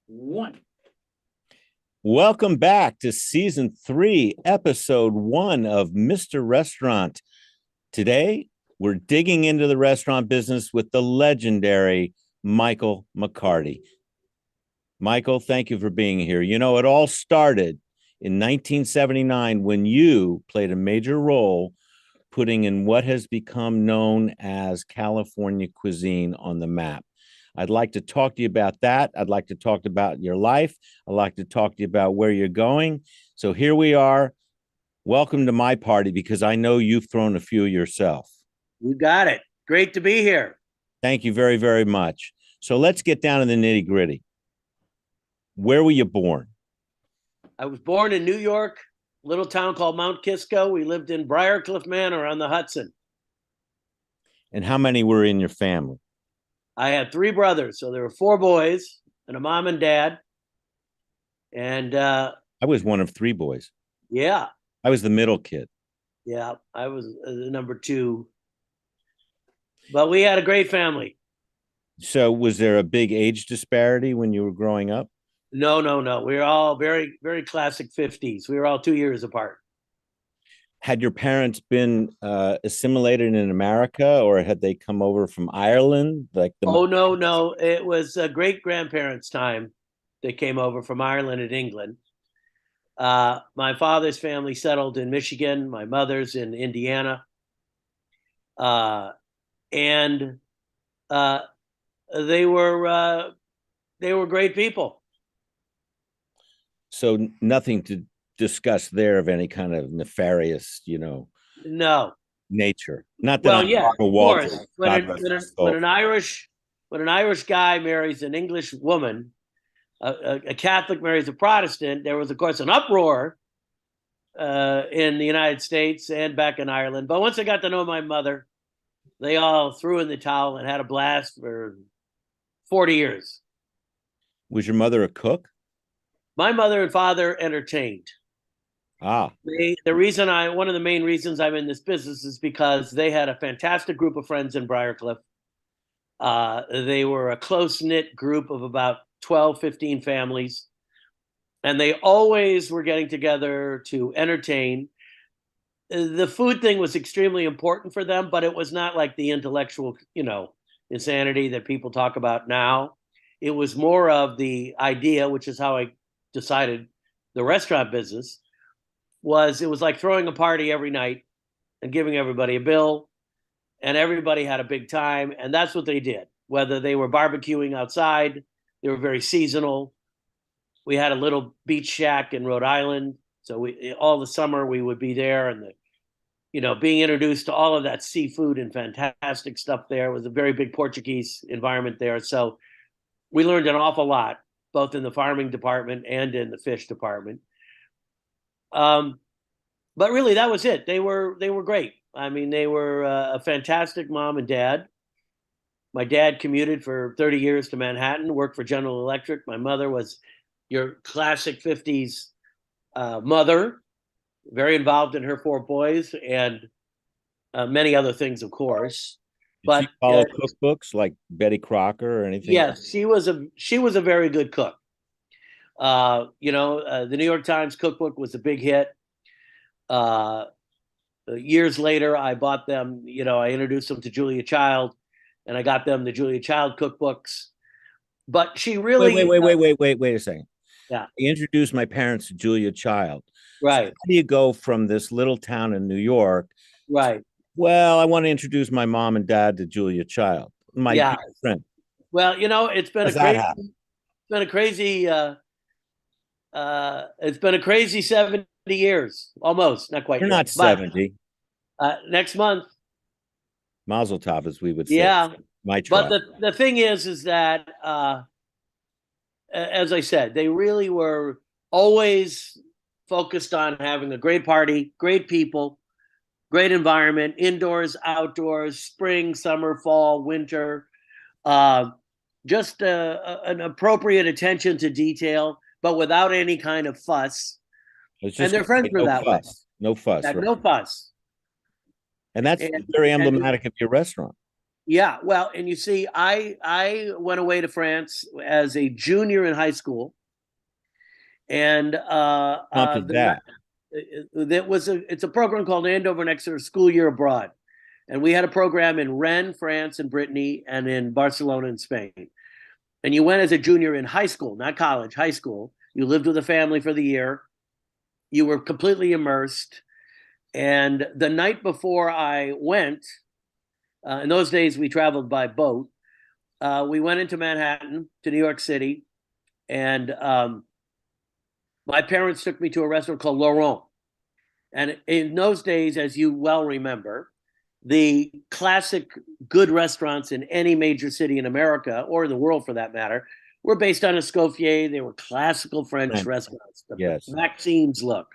One. Welcome back to season 3, episode 1 of Mr. Restaurant. Today, we're digging into the restaurant business with the legendary Michael McCarty. Michael, thank you for being here. You know, it all started in 1979 when you played a major role putting in what has become known as California cuisine on the map. I'd like to talk to you about that. I'd like to talk about your life. I'd like to talk to you about where you're going. So here we are. Welcome to my party because I know you've thrown a few yourself. You got it. Great to be here. Thank you very, very much. So let's get down to the nitty gritty. Where were you born? I was born in New York, a little town called Mount Kisco. We lived in Briarcliff Manor on the Hudson. And how many were in your family? I had 3 brothers, so there were 4 boys and a mom and dad. And I was one of 3 boys. yeah, I was the middle kid. yeah, I was the number 2. But we had a great family. So was there a big age disparity when you were growing up? No, no, no. We were all very, very classic 50s. We were all 2 years apart. Had your parents been assimilated in America, or had they come over from Ireland? Oh, no, no. It was great grandparents' time. They came over from Ireland and England. My father's family settled in Michigan, my mother's in Indiana. Uh, and uh, they were great people. So nothing to discuss there of any kind of nefarious, No. nature. Not that Well, I'm yeah, Barbara of Walters. course. God rest his soul. When an Irish guy marries an English woman, a Catholic marries a Protestant, there was, of course, an uproar in the United States and back in Ireland. But once I got to know my mother, they all threw in the towel and had a blast for 40 years. Was your mother a cook? My mother and father entertained. Ah, One of the main reasons I'm in this business is because they had a fantastic group of friends in Briarcliff. They were a close knit group of about 12, 15 families. And they always were getting together to entertain. The food thing was extremely important for them, but it was not like the intellectual, insanity that people talk about now. It was more of the idea, which is how I decided the restaurant business it was like throwing a party every night and giving everybody a bill, and everybody had a big time. And that's what they did, whether they were barbecuing outside, they were very seasonal. We had a little beach shack in Rhode Island. So all the summer we would be there, and being introduced to all of that seafood and fantastic stuff there. It was a very big Portuguese environment there. So we learned an awful lot, both in the farming department and in the fish department. But really, that was it. They were great. I mean, they were a fantastic mom and dad. My dad commuted for 30 years to Manhattan, worked for General Electric. My mother was your classic 50s mother, very involved in her 4 boys and many other things, of course. did she But follow cookbooks like Betty Crocker or anything? yes, she was a very good cook. The New York Times cookbook was a big hit. Uh, Years later, I bought them. I introduced them to Julia Child, and I got them the Julia Child cookbooks. But she Wait, really, wait a second. yeah, I introduced my parents to Julia Child. So right, how do you go from this little town in New York? right, Well, I want to introduce my mom and dad to Julia Child, my yeah. dear friend. Well, How does that happen? it's been a crazy, it's been a crazy 70 years, almost, not quite You're yet, not but 70. next month, Mazel tov, as we would say. yeah. My But tribe. the thing is that as I said, they really were always focused on having a great party, great people, great environment, indoors, outdoors, spring, summer, fall, winter, uh, just an appropriate attention to detail, but without any kind of fuss. It's And just their friends were no that way. fuss. No fuss, Had right? no fuss. And that's And very and emblematic of your restaurant. Yeah, well, and you see, I went away to France as a junior in high school, and Prompted that. it's a program called Andover and Exeter School Year Abroad, and we had a program in Rennes, France, and Brittany, and in Barcelona in Spain. And you went as a junior in high school, not college, high school. You lived with a family for the year. You were completely immersed. And the night before I went, in those days we traveled by boat. We went into Manhattan to New York City, and my parents took me to a restaurant called Laurent. And in those days, as you well remember, the classic good restaurants in any major city in America, or in the world for that matter, were based on Escoffier. They were classical French restaurants, the Yes. Maxime's look.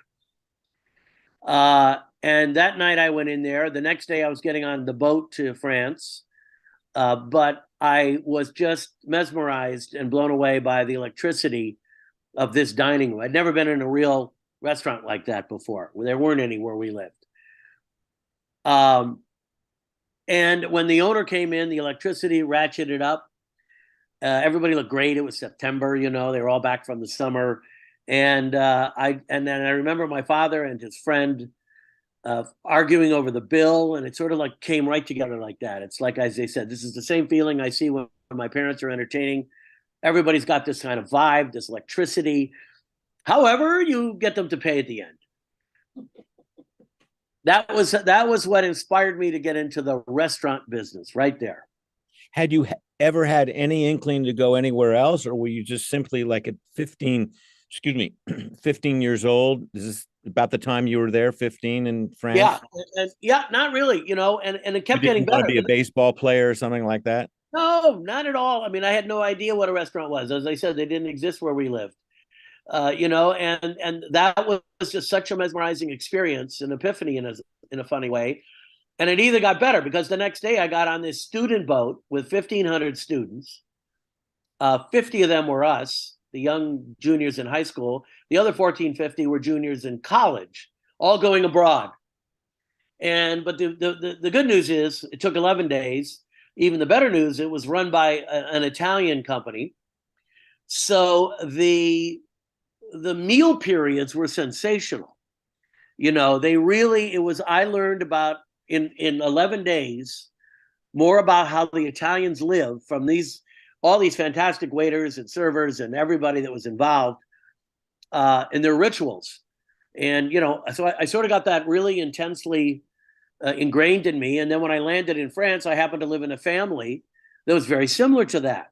And that night I went in there. The next day I was getting on the boat to France, but I was just mesmerized and blown away by the electricity of this dining room. I'd never been in a real restaurant like that before. There weren't any where we lived. And when the owner came in, the electricity ratcheted up. Everybody looked great. It was September, they were all back from the summer. And then I remember my father and his friend arguing over the bill, and it sort of like came right together like that. It's like, as they said, this is the same feeling I see when my parents are entertaining. Everybody's got this kind of vibe, this electricity. However, you get them to pay at the end. That was what inspired me to get into the restaurant business right there. Had you ever had any inkling to go anywhere else, or were you just simply like at 15 years old? Is this about the time you were there, 15 in France? Yeah, and not really, and it kept getting better. Want to be a baseball player or something like that? No, not at all. I mean, I had no idea what a restaurant was. As I said, they didn't exist where we lived. And that was just such a mesmerizing experience, an epiphany in a funny way. And it either got better because the next day I got on this student boat with 1,500 students. 50 of them were us, the young juniors in high school. The other 1,450 were juniors in college, all going abroad. But the good news is it took 11 days. Even the better news, it was run by an Italian company. So the meal periods were sensational. I learned about in 11 days more about how the Italians live from all these fantastic waiters and servers and everybody that was involved in their rituals. And, so I sort of got that really intensely ingrained in me. And then when I landed in France, I happened to live in a family that was very similar to that.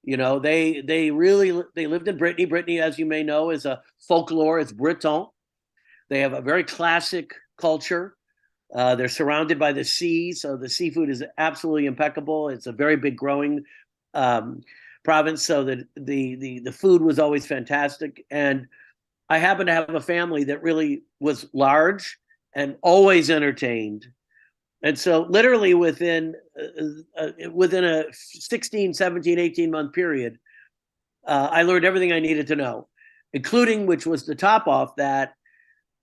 They lived in Brittany. Brittany, as you may know, is a folklore. It's Breton. They have a very classic culture. They're surrounded by the sea, so the seafood is absolutely impeccable. It's a very big growing province, so that the food was always fantastic. And I happened to have a family that really was large and always entertained. And so literally within a 16, 17, 18-month period, I learned everything I needed to know, including, which was the top off that,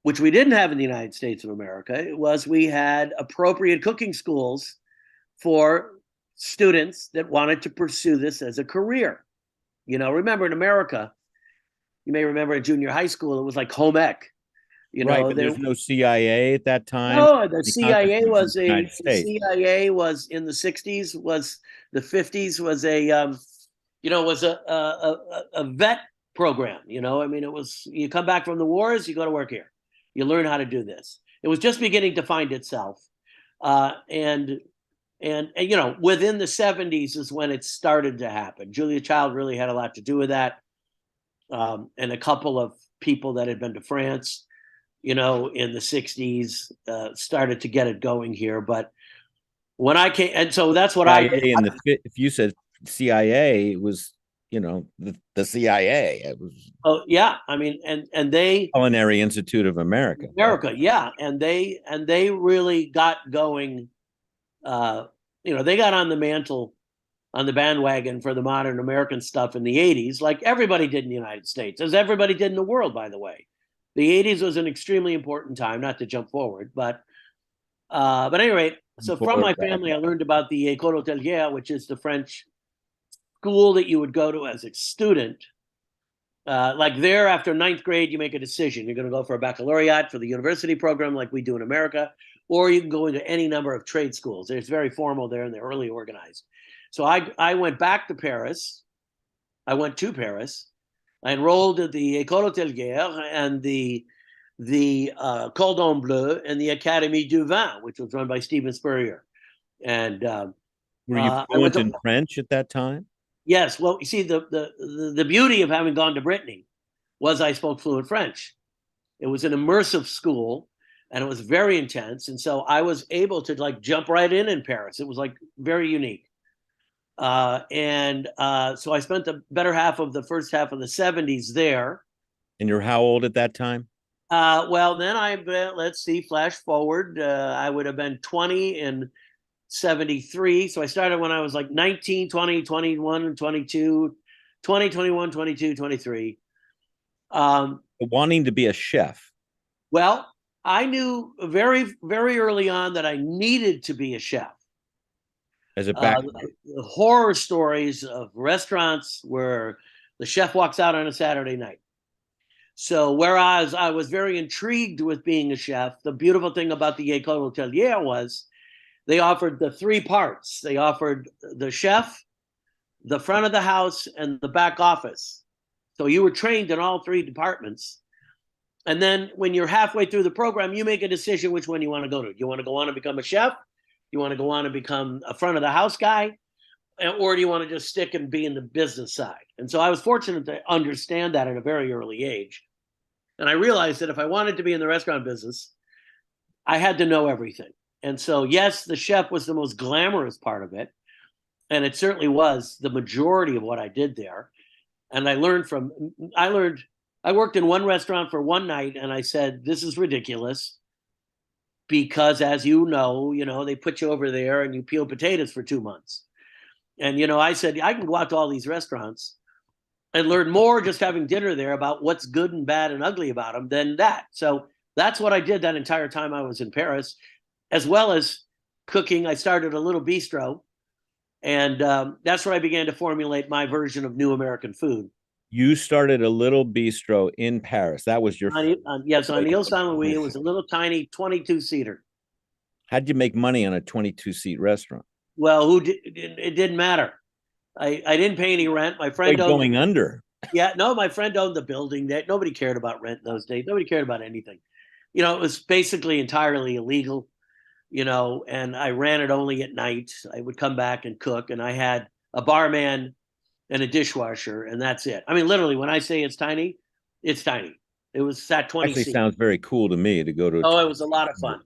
which we didn't have in the United States of America, we had appropriate cooking schools for students that wanted to pursue this as a career. Remember in America, you may remember in junior high school, it was like home ec. Right, but there's no CIA at that time. No, the CIA was in the 60s, was the 50s, was a vet program. It was, you come back from the wars, you go to work here. You learn how to do this. It was just beginning to find itself. And within the 70s is when it started to happen. Julia Child really had a lot to do with that. And a couple of people that had been to France, in the 60s, started to get it going here. But when I came, and so that's what I did. If you said CIA, it was, the CIA. It was. Oh yeah, I mean, and they Culinary Institute of America. Yeah, and they really got going. They got on the bandwagon for the modern American stuff in the 80s, like everybody did in the United States, as everybody did in the world, by the way. The 80s was an extremely important time, not to jump forward, but at any rate, So from Board my back. family, I learned about the École Hôtelière, which is the French school that you would go to as a student. Like there, after ninth grade, you make a decision. You're going to go for a baccalaureate for the university program like we do in America, or you can go into any number of trade schools. It's very formal there, and they're early organized. So I went back to Paris. I went to Paris. I enrolled at the École Hôtelière and the Cordon Bleu and the Académie du Vin, which was run by Stephen Spurrier. And Were you I fluent in French at that time? Yes. Well, you see, the beauty of having gone to Brittany was I spoke fluent French. It was an immersive school, and it was very intense. And so I was able to like jump right in Paris. It was like very unique. So I spent the better half of the first half of the 70s there. And you're how old at that time? Well, then let's see, flash forward. I would have been 20 in 73. So I started when I was like 19, 20, 21, 22, 20, 21, 22, 23. Wanting to be a chef. Well, I knew very, very early on that I needed to be a chef. As a background. The horror stories of restaurants where the chef walks out on a Saturday night. So whereas I was very intrigued with being a chef, the beautiful thing about the École Hôtelière was they offered the three parts. They offered the chef, the front of the house, and the back office. So you were trained in all three departments. And then when you're halfway through the program, you make a decision which one you want to go to. You want to go on and become a chef? You want to go on and become a front of the house guy? Or do you want to just stick and be in the business side? And so I was fortunate to understand that at a very early age. And I realized that if I wanted to be in the restaurant business, I had to know everything. And so, yes, the chef was the most glamorous part of it. And it certainly was the majority of what I did there. And I worked in one restaurant for one night and I said, this is ridiculous. Because as you know, they put you over there and you peel potatoes for 2 months. And, I said, I can go out to all these restaurants and learn more just having dinner there about what's good and bad and ugly about them than that. So that's what I did that entire time I was in Paris, as well as cooking. I started a little bistro, and that's where I began to formulate my version of new American food. You started a little bistro in Paris. That was your yes, on Ile Saint Louis. It was a little tiny 22-seater. How'd you make money on a 22-seat restaurant? Well, it didn't matter. I didn't pay any rent. My friend going under. Yeah, no, my friend owned the building. That nobody cared about rent in those days. Nobody cared about anything. It was basically entirely illegal. And I ran it only at night. I would come back and cook, and I had a barman and a dishwasher, and that's it. I mean, literally, when I say it's tiny, it's tiny. It was at 20 Actually seats. Sounds very cool to me to go to. Oh, it was a lot of fun.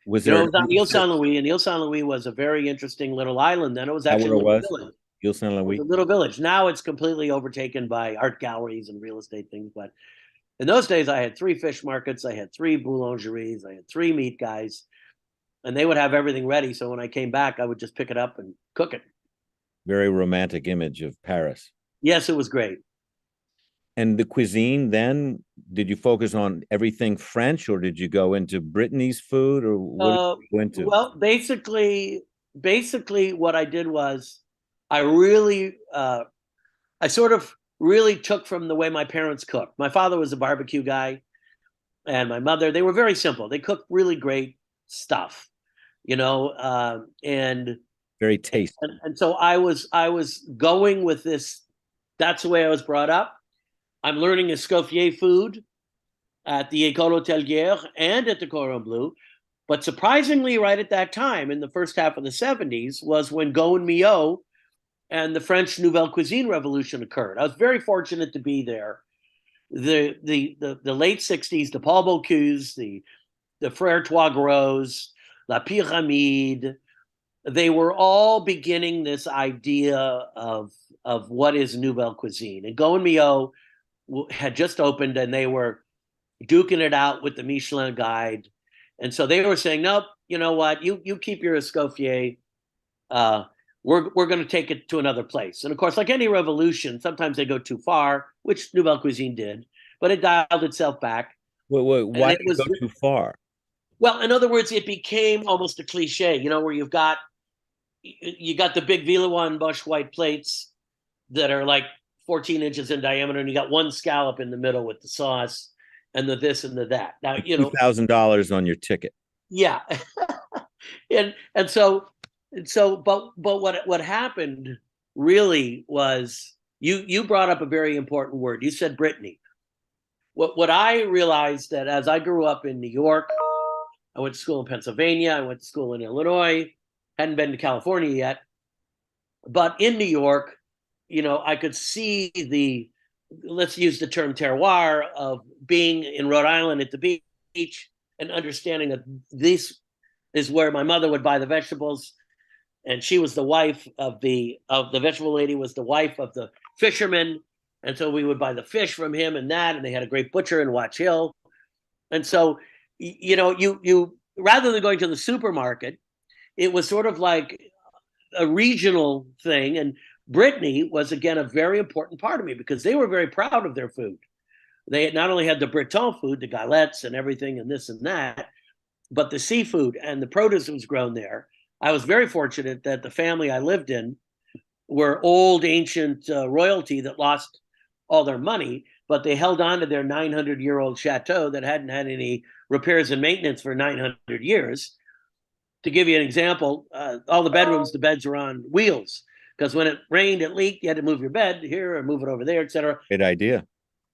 Was there? It was on Ile Saint Louis, and Ile Saint Louis was a very interesting little island. Then it was actually a little village. Ile Saint Louis, a little village. Now it's completely overtaken by art galleries and real estate things. But in those days, I had 3 fish markets, I had 3 boulangeries, I had 3 meat guys, and they would have everything ready. So when I came back, I would just pick it up and cook it. Very romantic image of Paris. Yes, it was great. And the cuisine then, did you focus on everything French, or did you go into Brittany's food, or what did you go into? Well, basically what I did was I really, I sort of really took from the way my parents cooked. My father was a barbecue guy, and my mother, they were very simple. They cooked really great stuff, and very tasty. And so I was going with this. That's the way I was brought up. I'm learning Escoffier food at the École Hôtelière and at the Cordon Bleu. But surprisingly, right at that time, in the first half of the 70s, was when Gaud and Millau and the French Nouvelle Cuisine revolution occurred. I was very fortunate to be there. The late 60s, the Paul Bocuse, the Frères Trois Gros, La Pyramide, they were all beginning this idea of what is Nouvelle Cuisine. And Gaud and Millau had just opened, and they were duking it out with the Michelin guide. And so they were saying, nope, you know what, you keep your Escoffier. We're going to take it to another place. And of course, like any revolution, sometimes they go too far, which Nouvelle Cuisine did, but it dialed itself back. Why did it go too far? Well, in other words, it became almost a cliche, where you got the big Villa Bush white plates that are like 14 inches in diameter, and you got one scallop in the middle with the sauce and the this and the that. Now, Like $2,000 on your ticket. yeah. and so but what happened really was you brought up a very important word. You said Brittany. What I realized that as I grew up in New York, I went to school in Pennsylvania, I went to school in Illinois, hadn't been to California yet, but in New York, I could see let's use the term terroir of being in Rhode Island at the beach and understanding that this is where my mother would buy the vegetables, and she was the wife of the vegetable lady, was the wife of the fisherman, and so we would buy the fish from him and they had a great butcher in Watch Hill, and so you rather than going to the supermarket, it was sort of like a regional thing, and Brittany was again a very important part of me because they were very proud of their food. They not only had the Breton food, the galettes and everything and this and that, but the seafood and the produce that was grown there. I was very fortunate that the family I lived in were old, ancient royalty that lost all their money, but they held on to their 900-year-old chateau that hadn't had any repairs and maintenance for 900 years. To give you an example, all the bedrooms, the beds were on wheels because when it rained, it leaked. You had to move your bed here or move it over there, etc. Good idea.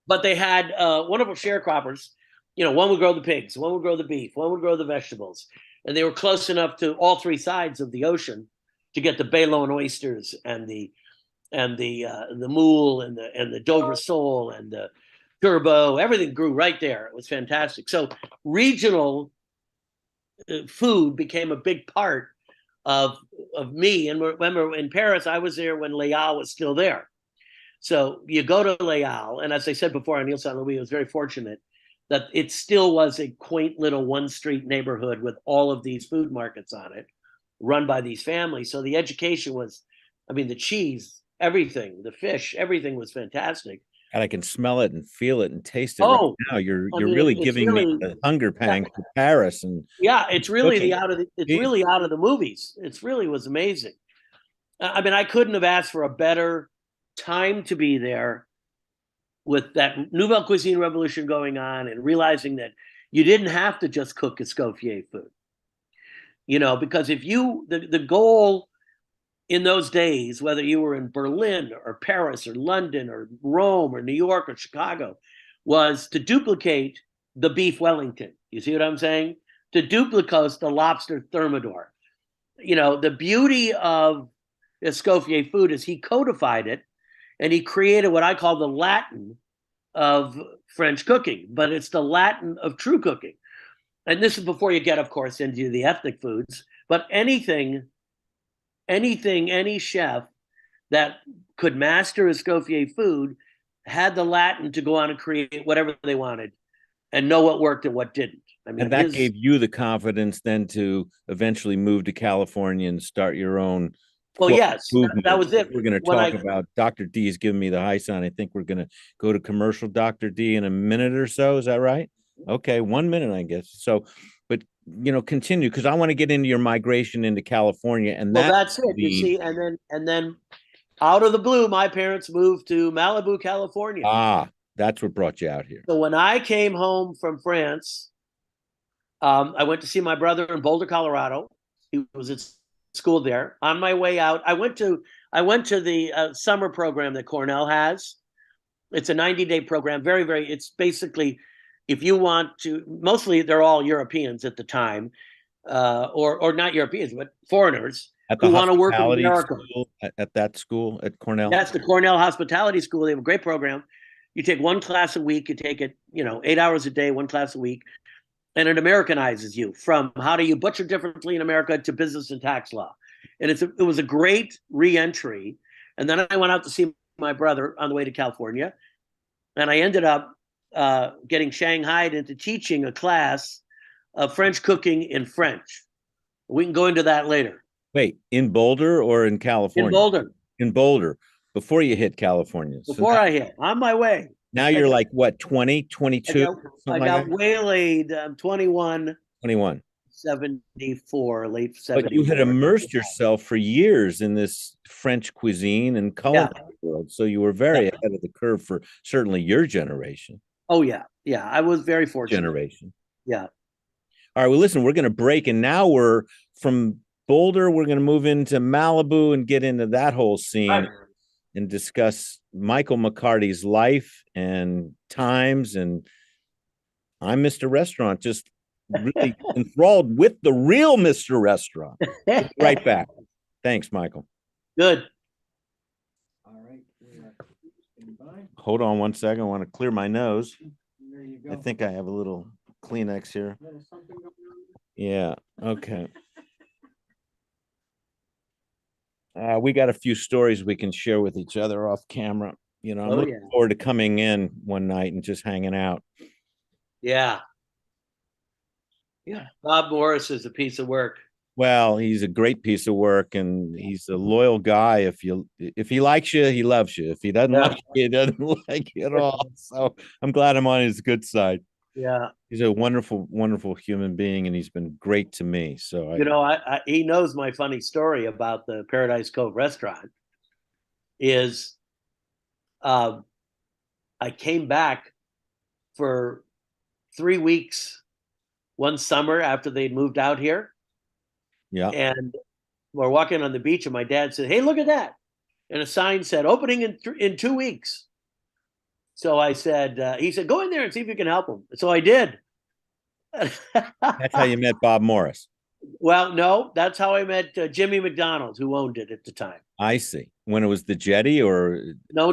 But they had wonderful sharecroppers. One would grow the pigs, one would grow the beef, one would grow the vegetables, and they were close enough to all three sides of the ocean to get the Baylon oysters and the moule and the Dover sole and the turbo. Everything grew right there. It was fantastic. So regional food became a big part of me. And remember, in Paris, I was there when Les Halles was still there. So you go to Les Halles, and as I said before, on Ile Saint-Louis, I was very fortunate that it still was a quaint little one-street neighborhood with all of these food markets on it, run by these families. So the education was, the cheese, everything, the fish, everything was fantastic. And I can smell it and feel it and taste it right now. You're really giving me the hunger pang for Paris. And it's really out of the movies. It really was amazing. I couldn't have asked for a better time to be there with that Nouvelle Cuisine revolution going on and realizing that you didn't have to just cook Escoffier food. Because if the goal in those days, whether you were in Berlin or Paris or London or Rome or New York or Chicago, was to duplicate the beef Wellington. You see what I'm saying? To duplicate the lobster Thermidor. The beauty of Escoffier food is he codified it and he created what I call the Latin of French cooking, but it's the Latin of true cooking. And this is before you get, of course, into the ethnic foods, but any chef that could master Escoffier food had the Latin to go on and create whatever they wanted and know what worked and what didn't. And that gave you the confidence then to eventually move to California and start your own. Well, yes, that was it. We're going to talk about Dr. D is giving me the high sign. I think we're going to go to commercial Dr. D in a minute or so. Is that right? Okay, 1 minute, I guess. So, but continue, because I want to get into your migration into California, and that's it. You see, and then out of the blue, my parents moved to Malibu, California. Ah, that's what brought you out here. So when I came home from France, I went to see my brother in Boulder, Colorado. He was at school there. On my way out, I went to the summer program that Cornell has. It's a 90-day program. Very, very. It's basically, if you want to, mostly they're all Europeans at the time, or not Europeans, but foreigners who want to work in America. At that school at Cornell? That's the Cornell Hospitality School. They have a great program. You take one class a week. You take it, 8 hours a day, one class a week. And it Americanizes you from how do you butcher differently in America to business and tax law. And it was a great re-entry. And then I went out to see my brother on the way to California. And I ended up getting shanghaied into teaching a class of French cooking in French. We can go into that later. Wait, in Boulder or in California? In Boulder. In Boulder, before you hit California. Before I hit, on my way. Now you're like, what, 20, 22? I got waylaid. I'm 21. 21. 74, late But you 74. had immersed yourself for years in this French cuisine and culinary world. So you were very ahead of the curve for certainly your generation. Oh, yeah. Yeah. I was very fortunate. Generation. Yeah. All right. Well, listen, we're going to break. And now we're from Boulder, we're going to move into Malibu and get into that whole scene and discuss Michael McCarty's life and times. And I'm Mr. Restaurant, just really enthralled with the real Mr. Restaurant. Right back. Thanks, Michael. Good. All right. Hold on one second. I want to clear my nose. There you go. I think I have a little Kleenex here. Yeah. Okay. We got a few stories we can share with each other off camera. You know, I'm looking forward to coming in one night and just hanging out. Yeah. Yeah. Bob Morris is a piece of work. Well, he's a great piece of work, and he's a loyal guy. If he likes you, he loves you. If he doesn't like you, he doesn't like you at all. So I'm glad I'm on his good side. Yeah. He's a wonderful, wonderful human being, and he's been great to me. So he knows my funny story about the Paradise Cove restaurant is I came back for 3 weeks one summer after they'd moved out here. Yeah. And we're walking on the beach, and my dad said, "Hey, look at that." And a sign said, "Opening in 2 weeks." So I said, he said, "Go in there and see if you can help him." So I did. That's how you met Bob Morris. Well, no, that's how I met Jimmy McDonald, who owned it at the time. I see. When it was the Jetty, or no.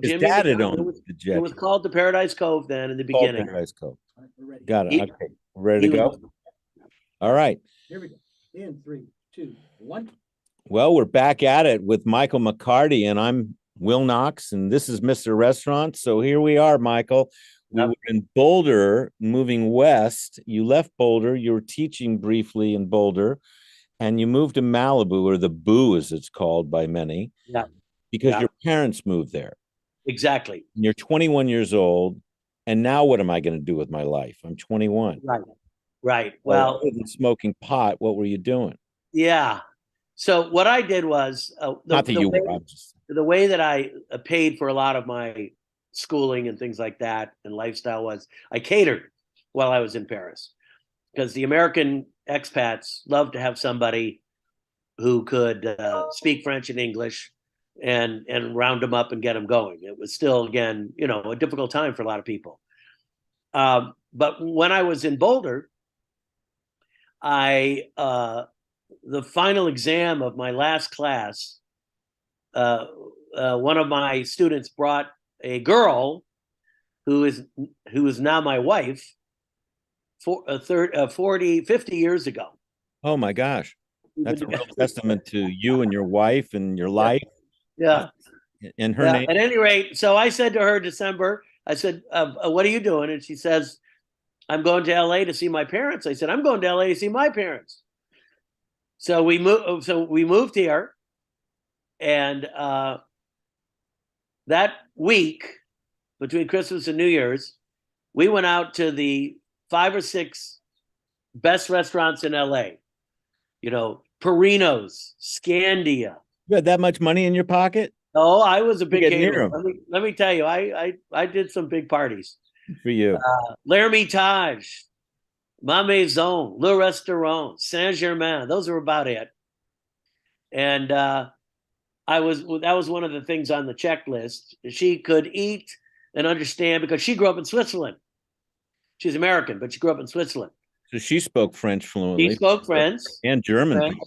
His Jimmy dad had McDonald, owned the Jetty. It was called the Paradise Cove then in the beginning. Paradise Cove. Got it. Okay. Ready to go? All right. Here we go. In 3, 2, 1. Well, we're back at it with Michael McCarty, and I'm Will Knox, and this is Mr. Restaurant. So here we are, Michael. We were in Boulder, moving west. You left Boulder. You were teaching briefly in Boulder, and you moved to Malibu, or the Boo, as it's called by many, because your parents moved there. Exactly. And you're 21 years old, and now what am I going to do with my life? I'm 21. Right. Well, other than smoking pot, what were you doing? Yeah. So what I did was the way that I paid for a lot of my schooling and things like that and lifestyle was I catered while I was in Paris, because the American expats love to have somebody who could speak French and English and round them up and get them going. It was still, again, a difficult time for a lot of people. But when I was in Boulder, the final exam of my last class, one of my students brought a girl who is now my wife 50 years ago. Oh my gosh. That's a real testament to you and your wife and your life. Yeah. And her name. At any rate, so I said to her in December, I said, what are you doing? And she says, "I'm going to LA to see my parents." I said, "I'm going to LA to see my parents." So we moved here, and that week between Christmas and New Year's, we went out to the 5 or 6 best restaurants in LA. Perino's, Scandia. You had that much money in your pocket? Oh, I was a big caterer. Let me tell you, I did some big parties. For you. L'Ermitage, Ma Maison, Le Restaurant, Saint Germain. Those are about it. And that was one of the things on the checklist. She could eat and understand because she grew up in Switzerland. She's American, but she grew up in Switzerland. So she spoke French fluently. She spoke French and German.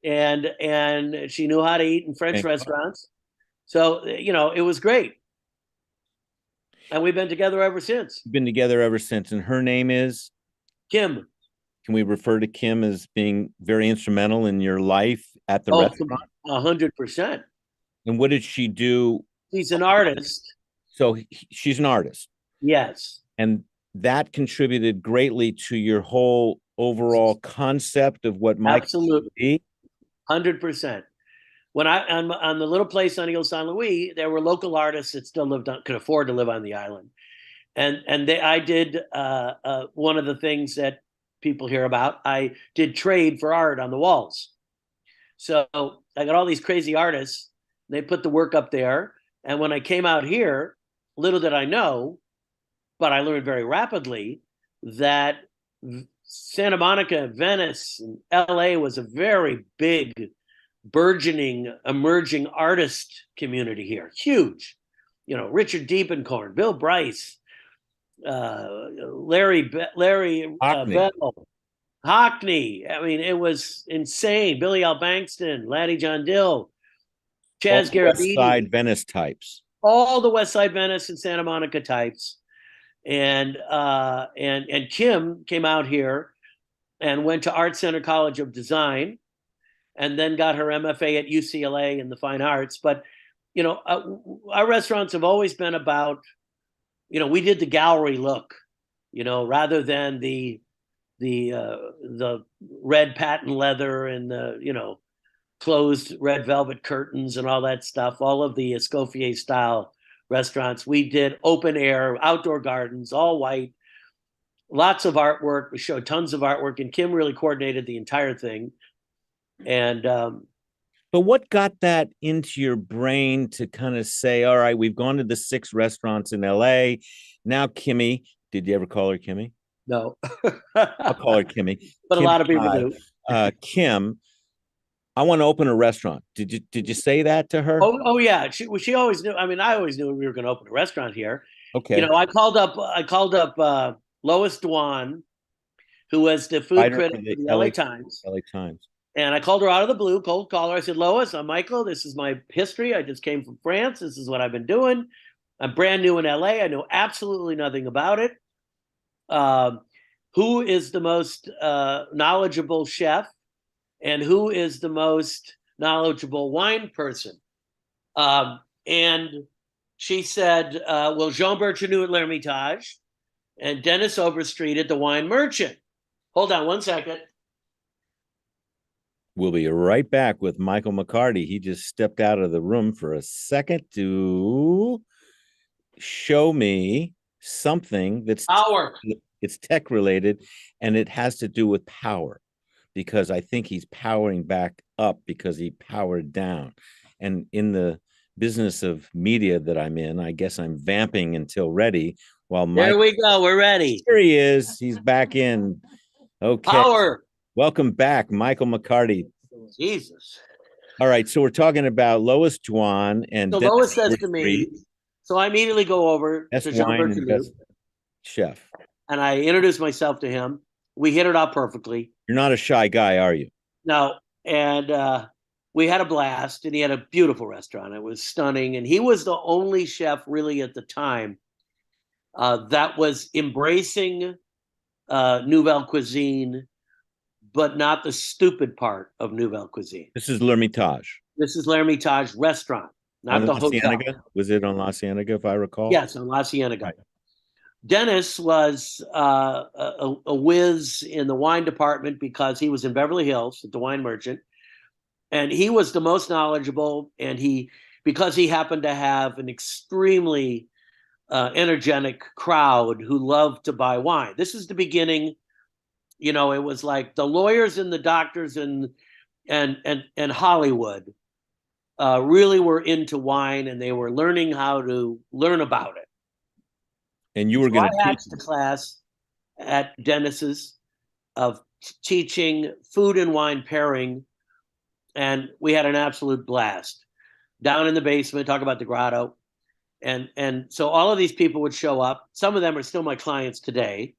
And she knew how to eat in French restaurants. So, it was great. And we've been together ever since. Been together ever since. And her name is? Kim. Can we refer to Kim as being very instrumental in your life at the restaurant? 100%. And what did she do? She's an artist. So she's an artist. Yes. And that contributed greatly to your whole overall concept of what Mike should be. 100%. When on the little place on Ile Saint Louis, there were local artists that still could afford to live on the island, and I did one of the things that people hear about, I did trade for art on the walls. So I got all these crazy artists. They put the work up there. And when I came out here, little did I know, but I learned very rapidly that Santa Monica, Venice, and LA was a very big, burgeoning, emerging artist community here. Huge. You know, Richard Diepenkorn, Bill Bryce, Larry Hockney. Bell, Hockney. I mean, it was insane. Billy Al Bankston, Laddie John Dill, All Chaz the West Garabedian, Side Venice types. all the West Side Venice and Santa Monica types. And Kim came out here and went to Art Center College of Design, and then got her MFA at UCLA in the fine arts. But you know, our restaurants have always been about, you know, we did the gallery look, you know, rather than the red patent leather and the, you know, closed red velvet curtains and all that stuff. All of the Escoffier style restaurants, we did open air, outdoor gardens, all white, lots of artwork. We showed tons of artwork, and Kim really coordinated the entire thing. And But what got that into your brain to kind of say, all right, we've gone to the 6 restaurants in LA. Now, Kimmy, did you ever call her Kimmy? no, I'll call her Kimmy. but Kimmy, a lot of people do. Kim, I want to open a restaurant. Did you say that to her? Oh yeah. She always knew. I mean, I always knew we were going to open a restaurant here. Okay. You know, I called up Lois Dwan, who was the food Writer critic for the for the LA Times. LA Times. And I called her out of the blue, cold caller. I said, Lois, I'm Michael. This is my history. I just came from France. This is what I've been doing. I'm brand new in LA. I know absolutely nothing about it. Who is the most knowledgeable chef, and who is the most knowledgeable wine person? And she said, well, Jean Bertranu at L'Ermitage and Dennis Overstreet at the Wine Merchant. Hold on one second. We'll be right back with Michael McCarty. He just stepped out of the room for a second to show me something that's Power. It's tech related, and it has to do with power, because I think he's powering back up because he powered down. And in the business of media that I'm in, I guess I'm vamping until ready. While There we go. We're ready. Here he is. He's back in. Okay. Power. Welcome back, Michael McCarty. Jesus. All right. So we're talking about Lois Dwan and So Dennis Lois says to Overstreet, me, so I immediately go over best to Jean wine and Bertranu, best chef. and I introduce myself to him. We hit it off perfectly. You're not a shy guy, are you? No, and we had a blast, and he had a beautiful restaurant. It was stunning, and he was the only chef really at the time that was embracing Nouvelle Cuisine, but not the stupid part of Nouvelle Cuisine. This is L'Ermitage. This is L'Ermitage restaurant, not on the La hotel. Cienega? Was it on La Cienega, if I recall? Yes, on La Cienega. Right. Dennis was a whiz in the wine department because he was in Beverly Hills at the Wine Merchant, and he was the most knowledgeable. And because he happened to have an extremely energetic crowd who loved to buy wine. This is the beginning. You know, it was like the lawyers and the doctors and Hollywood really were into wine, and they were learning how to learn about it. And you were going to I teach. hatched a class at Dennis's of teaching food and wine pairing, and we had an absolute blast down in the basement. Talk about the grotto, and so all of these people would show up. Some of them are still my clients today,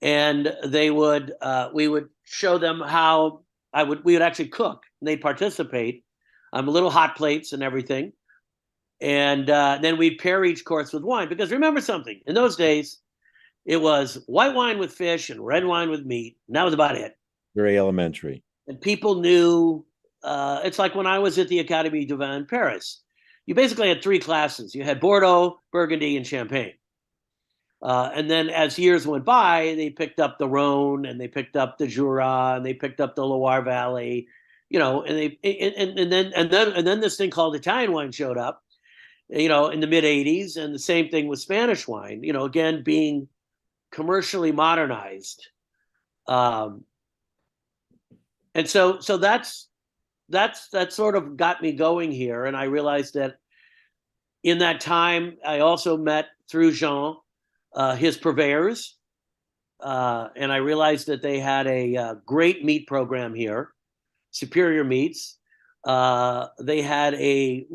and they would we would show them how we would actually cook, and they'd participate. Little hot plates and everything. And then we'd pair each course with wine. Because remember something, in those days, it was white wine with fish and red wine with meat. And that was about it. Very elementary. And people knew, it's like when I was at the Académie du Vin in Paris. You basically had 3 classes. You had Bordeaux, Burgundy, and Champagne. And then as years went by, they picked up the Rhone, and they picked up the Jura, and they picked up the Loire Valley, you know, and then this thing called Italian wine showed up, you know, in the mid 80s, and the same thing with Spanish wine, you know, again, being commercially modernized. Um, and so that sort of got me going here. And I realized that in that time, I also met through Jean, his purveyors. And I realized that they had a great meat program here, superior meats. They had a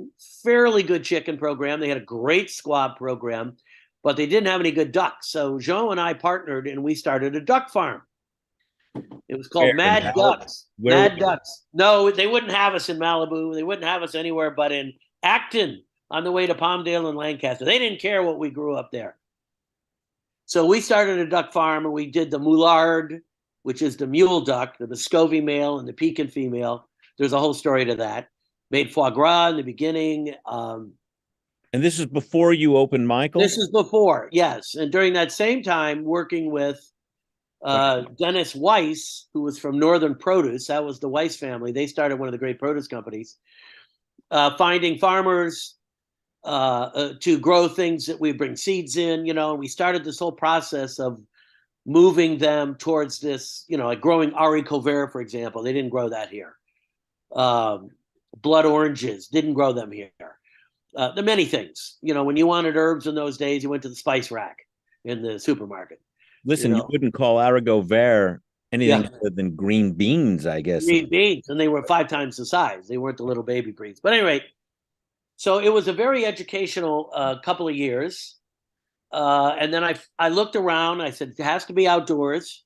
fairly good chicken program. They had a great squab program, but they didn't have any good ducks. So Jean and I partnered and we started a duck farm. It was called Where Mad now? Ducks. Where Mad Ducks. No, they wouldn't have us in Malibu. They wouldn't have us anywhere but in Acton on the way to Palmdale and Lancaster. They didn't care what we grew up there. So we started a duck farm and we did the Moulard, which is the mule duck, the Muscovy male and the Pekin female. There's a whole story to that. Made foie gras in the beginning. And this is before you opened Michael? This is before, yes. And during that same time, working with Dennis Weiss, who was from Northern Produce. That was the Weiss family. They started one of the great produce companies. Finding farmers to grow things that we bring seeds in, and we started this whole process of moving them towards this, like growing haricot vert, for example. They didn't grow that here. Blood oranges, didn't grow them here. The many things, when you wanted herbs in those days, you went to the spice rack in the supermarket. Listen, you wouldn't call haricot vert anything other than green beans, I guess. Green beans, and they were 5 times the size. They weren't the little baby greens. But anyway, so it was a very educational couple of years. And then I looked around. I said, it has to be outdoors.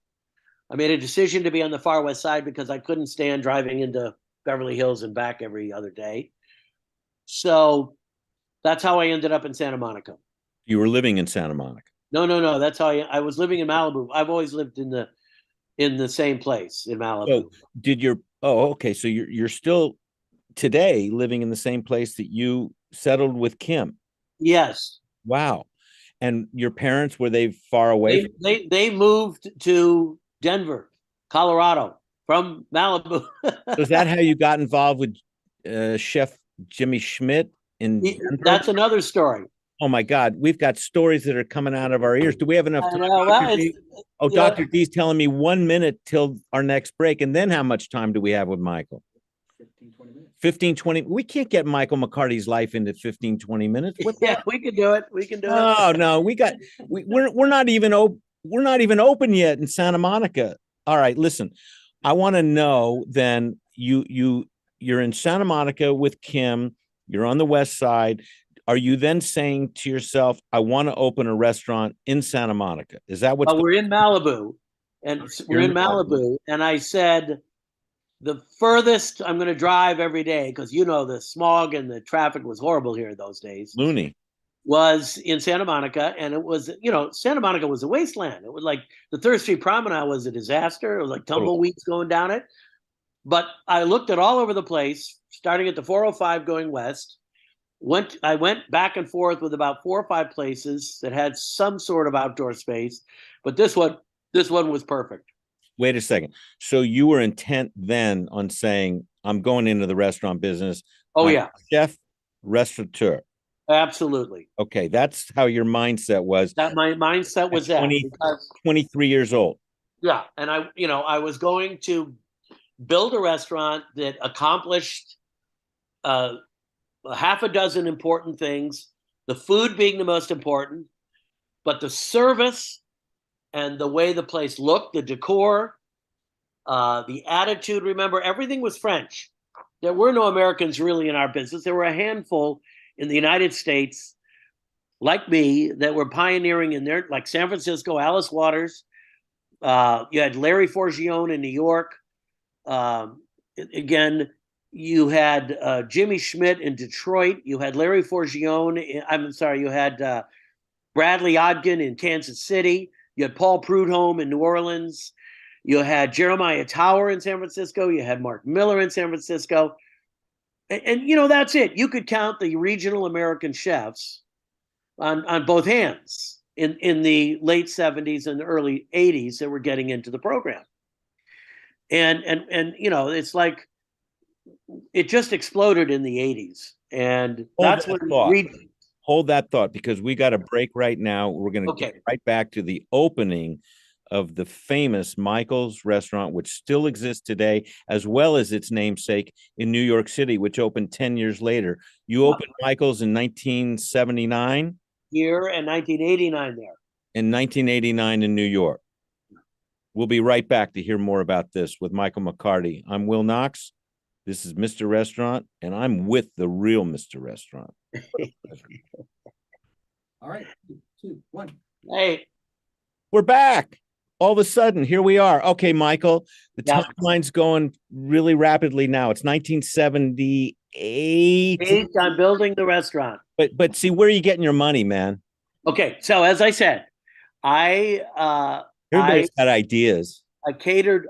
I made a decision to be on the far west side because I couldn't stand driving into Beverly Hills and back every other day. So that's how I ended up in Santa Monica. You were living in Santa Monica? No. That's how I was living in Malibu. I've always lived in the same place in Malibu. So okay. So you're still today living in the same place that you settled with Kim? Yes. Wow. And your parents, were they far away? They moved to Denver, Colorado from Malibu. So is that how you got involved with Chef Jimmy Schmidt in Denver? That's another story. Oh my God, we've got stories that are coming out of our ears. Do we have enough time? Dr. D's telling me 1 minute till our next break. And then how much time do we have with Michael? 15-20 minutes. 15-20. We can't get Michael McCarty's life into 15-20 minutes. We can do it. We can do it. Oh no, we're not even open yet in Santa Monica. All right, listen. I want to know then, you're in Santa Monica with Kim, you're on the west side. Are you then saying to yourself, I want to open a restaurant in Santa Monica? Is that what we're in Malibu, and we're in Malibu, and I said the furthest I'm going to drive every day, because the smog and the traffic was horrible here those days. Looney. Was in Santa Monica, and it was, Santa Monica was a wasteland. It was like the Third Street Promenade was a disaster. It was like tumbleweeds going down it. But I looked at all over the place, starting at the 405 going west. I went back and forth with about 4 or 5 places that had some sort of outdoor space, but this one was perfect. Wait a second. So you were intent then on saying, I'm going into the restaurant business. Oh, yeah. Chef, restaurateur. Absolutely. Okay. That's how your mindset was. That my mindset was 23 years old. Yeah. And I was going to build a restaurant that accomplished a half a dozen important things, the food being the most important, but the service and the way the place looked, the decor, the attitude. Remember, everything was French. There were no Americans really in our business. There were a handful in the United States, like me, that were pioneering in there, like San Francisco, Alice Waters. You had Larry Forgione in New York. Again, you had Jimmy Schmidt in Detroit. You had Larry Forgione. You had Bradley Ogden in Kansas City. You had Paul Prudhomme in New Orleans. You had Jeremiah Tower in San Francisco. You had Mark Miller in San Francisco. And that's it. You could count the regional American chefs on both hands in the late 70s and early 80s that were getting into the program. And it's like it just exploded in the 80s. And that's when hold that thought, because we got a break right now. We're going to get right back to the opening of the famous Michael's restaurant, which still exists today, as well as its namesake in New York City, which opened 10 years later. You opened Michael's in 1979? Here and 1989 there. In 1989 in New York. We'll be right back to hear more about this with Michael McCarty. I'm Will Knox. This is Mr. Restaurant, and I'm with the real Mr. Restaurant. All right, 3, 2, 1. Hey, We're back. All of a sudden, here we are. Okay, Michael, the Yeah. timeline's going really rapidly now. It's 1978. I'm building the restaurant. But see, where are you getting your money, man? Okay, so as I said, I Everybody's got ideas. catered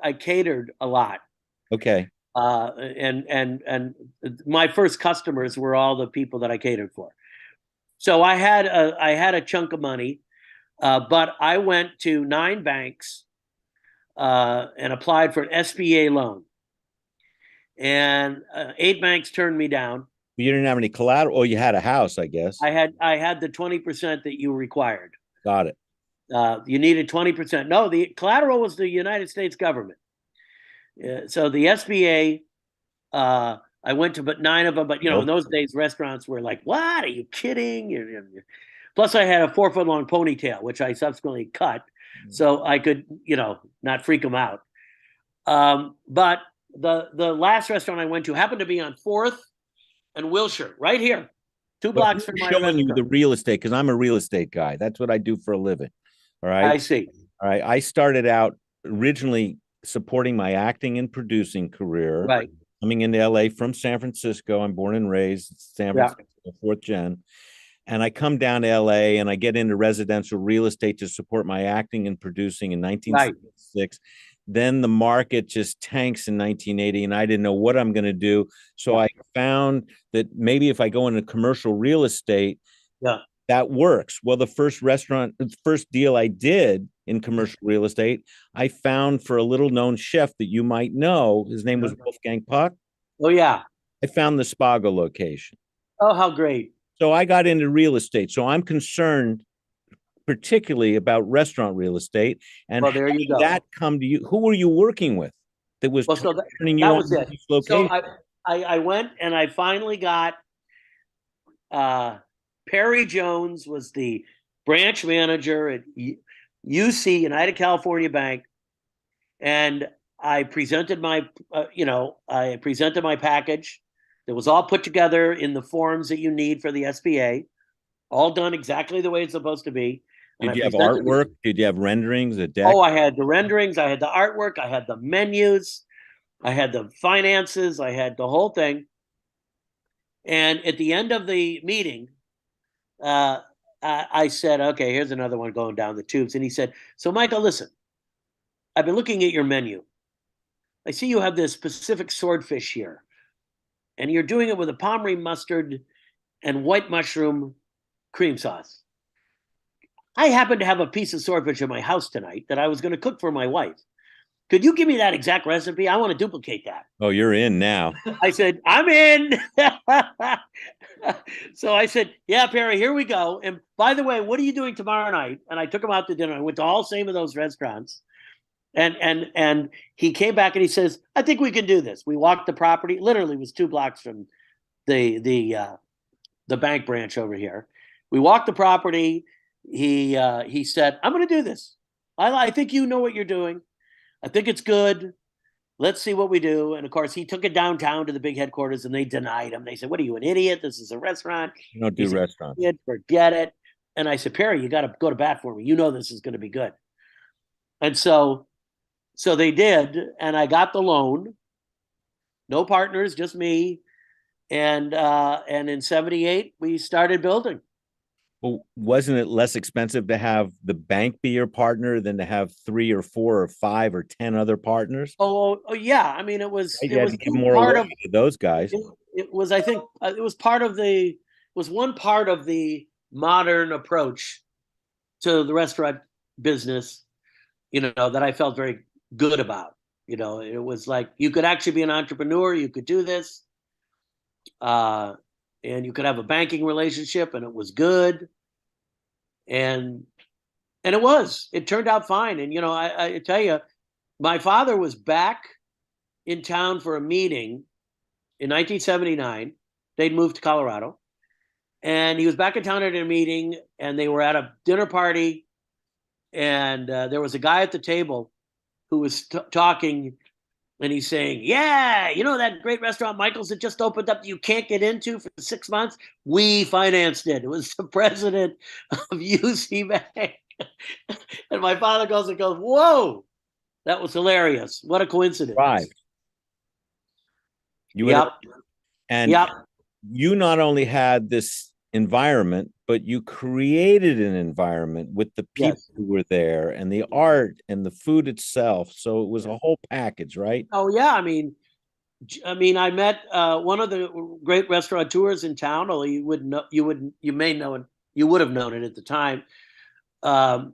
a lot. Okay. And my first customers were all the people that I catered for. So I had a chunk of money, but I went to 9 banks and applied for an SBA loan, and 8 banks turned me down. You didn't have any collateral. Oh, you had a house, I guess. I had the 20% that you required. Got it. You needed 20%. No, the collateral was the United States government. So the SBA, I went to but 9 of them. But in those days, restaurants were like, "What? Are you kidding?" Plus, I had a 4-foot-long ponytail, which I subsequently cut, so I could, not freak them out. But the last restaurant I went to happened to be on 4th and Wilshire, right here, 2 blocks from my showing you restaurant. the real estate, because I'm a real estate guy. That's what I do for a living. All right. I see. All right. I started out originally supporting my acting and producing career. Right. Coming into LA from San Francisco. I'm born and raised San Francisco, 4th gen. And I come down to LA and I get into residential real estate to support my acting and producing in 1976. Right. Then the market just tanks in 1980 and I didn't know what I'm going to do. So I found that maybe if I go into commercial real estate, that works. Well, the first deal I did in commercial real estate, I found for a little known chef that you might know. His name was Wolfgang Puck. Oh, yeah. I found the Spago location. Oh, how great. So I got into real estate. So I'm concerned particularly about restaurant real estate. And well, there you go. That come to you? Who were you working with that was turning you on to this location? So I went and I finally got Perry Jones was the branch manager at UC, United California Bank, and I presented my package. It was all put together in the forms that you need for the SBA, all done exactly the way it's supposed to be. Did you have artwork? Did you have renderings, a deck? Oh, I had the renderings. I had the artwork. I had the menus. I had the finances. I had the whole thing. And at the end of the meeting, I said, okay, here's another one going down the tubes. And he said, so Michael, listen, I've been looking at your menu. I see you have this Pacific swordfish here. And you're doing it with a Pommery mustard and white mushroom cream sauce. I happen to have a piece of swordfish in my house tonight that I was going to cook for my wife. Could you give me that exact recipe? I want to duplicate that. Oh, you're in now. I said, I'm in. So I said, yeah, Perry, here we go. And by the way, what are you doing tomorrow night? And I took him out to dinner. I went to all 7 of those restaurants. And he came back and he says, I think we can do this. We walked the property. Literally was 2 blocks from the bank branch over here. We walked the property. He said, I'm going to do this. I think you know what you're doing. I think it's good. Let's see what we do. And of course, he took it downtown to the big headquarters and they denied him. They said, what are you, an idiot? This is a restaurant. You don't do restaurants. Forget it. And I said, Perry, you got to go to bat for me. You know this is going to be good. And so they did. And I got the loan. No partners, just me. And in 78, we started building. Well, wasn't it less expensive to have the bank be your partner than to have 3 or 4 or 5 or 10 other partners? Oh yeah. I mean, it was. Right? It was give more part away of to those guys. It was. I think it was part of the. It was one part of the modern approach to the restaurant business, that I felt very good about. It was like you could actually be an entrepreneur. You could do this. And you could have a banking relationship and it was good. And And it turned out fine. And, I tell you, my father was back in town for a meeting in 1979. They'd moved to Colorado. And he was back in town at a meeting, and they were at a dinner party. And there was a guy at the table who was talking, and he's saying, yeah, that great restaurant Michael's that just opened up that you can't get into for 6 months? We financed it. It was the president of UC Bank. And my father goes, whoa, that was hilarious. What a coincidence. Right. Yep. And yep. You not only had this environment, but you created an environment with the people Yes. who were there and the art and the food itself. So it was a whole package, right? Oh, yeah. I mean, I met one of the great restaurateurs in town, although you would have known it at the time. Was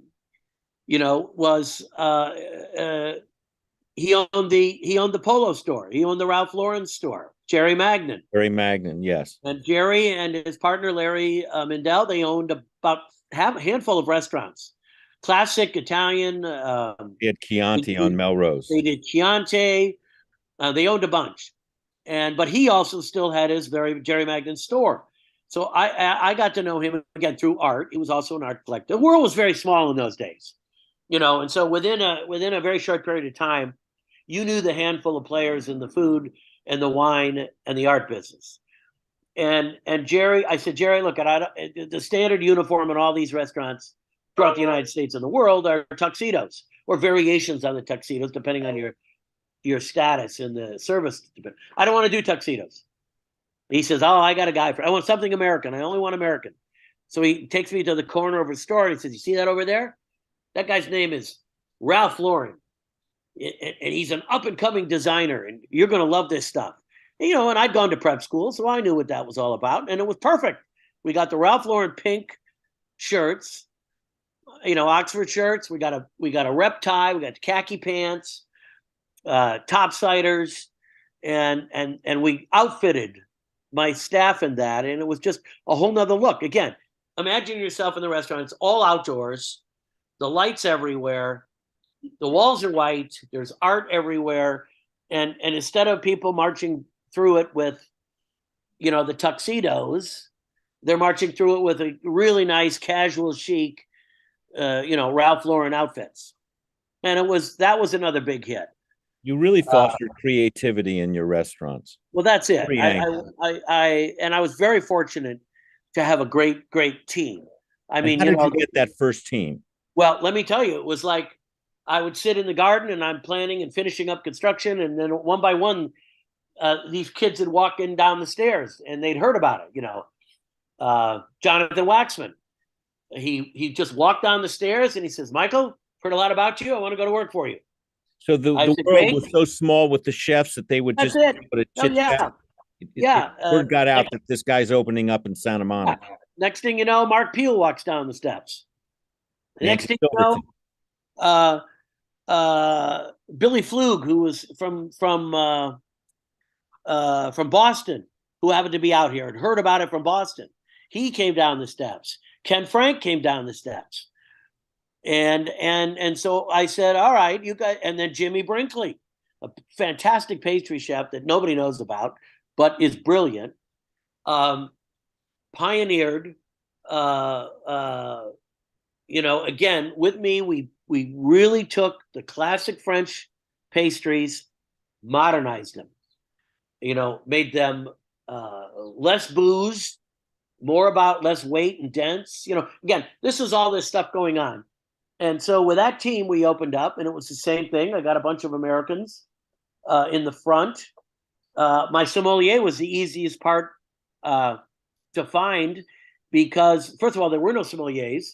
he owned the Polo store. He owned the Ralph Lauren store. Jerry Magnan. Jerry Magnan, yes. And Jerry and his partner Larry Mindell, they owned about a handful of restaurants. Classic Italian. He had Chianti on Melrose. They did Chianti. They owned a bunch, but he also still had his Jerry Magnan store. So I got to know him again through art. He was also an art collector. The world was very small in those days, and so within a very short period of time, you knew the handful of players in the food and the wine and the art business. And Jerry, I said, Jerry, look, the standard uniform in all these restaurants throughout the United States and the world are tuxedos or variations on the tuxedos, depending on your status in the service. I don't want to do tuxedos. He says, oh, I got a guy I want something American. I only want American. So he takes me to the corner of his store and he says, you see that over there? That guy's name is Ralph Lauren. And he's an up-and-coming designer, and you're going to love this stuff. And I'd gone to prep school, so I knew what that was all about, and it was perfect. We got the Ralph Lauren pink shirts, Oxford shirts. We got a rep tie. We got khaki pants, topsiders, and we outfitted my staff in that, and it was just a whole nother look. Again, imagine yourself in the restaurant. It's all outdoors, the lights everywhere. The walls are white. There's art everywhere. And instead of people marching through it with, the tuxedos, they're marching through it with a really nice, casual, chic, Ralph Lauren outfits. And that was another big hit. You really fostered creativity in your restaurants. Well, that's it. I was very fortunate to have a great, great team. How did you get that first team? Well, let me tell you, it was like, I would sit in the garden and I'm planning and finishing up construction. And then one by one, these kids would walk in down the stairs and they'd heard about it. Jonathan Waxman, he just walked down the stairs and he says, Michael, heard a lot about you. I want to go to work for you. So the world was so small with the chefs that they would just put a chit chat. Word got out that this guy's opening up in Santa Monica. Next thing you know, Mark Peel walks down the steps. Next thing you know, Billy Flug, who was from Boston, who happened to be out here and heard about it from Boston. He came down the steps. Ken Frank came down the steps. And so I said, all right, you guys, and then Jimmy Brinkley, a fantastic pastry chef that nobody knows about, but is brilliant. Pioneered, again, with me, we really took the classic French pastries, modernized them, made them less booze, more about less weight and dense. Again, this is all this stuff going on. And so with that team, we opened up, and it was the same thing. I got a bunch of Americans in the front. My sommelier was the easiest part to find because, first of all, there were no sommeliers.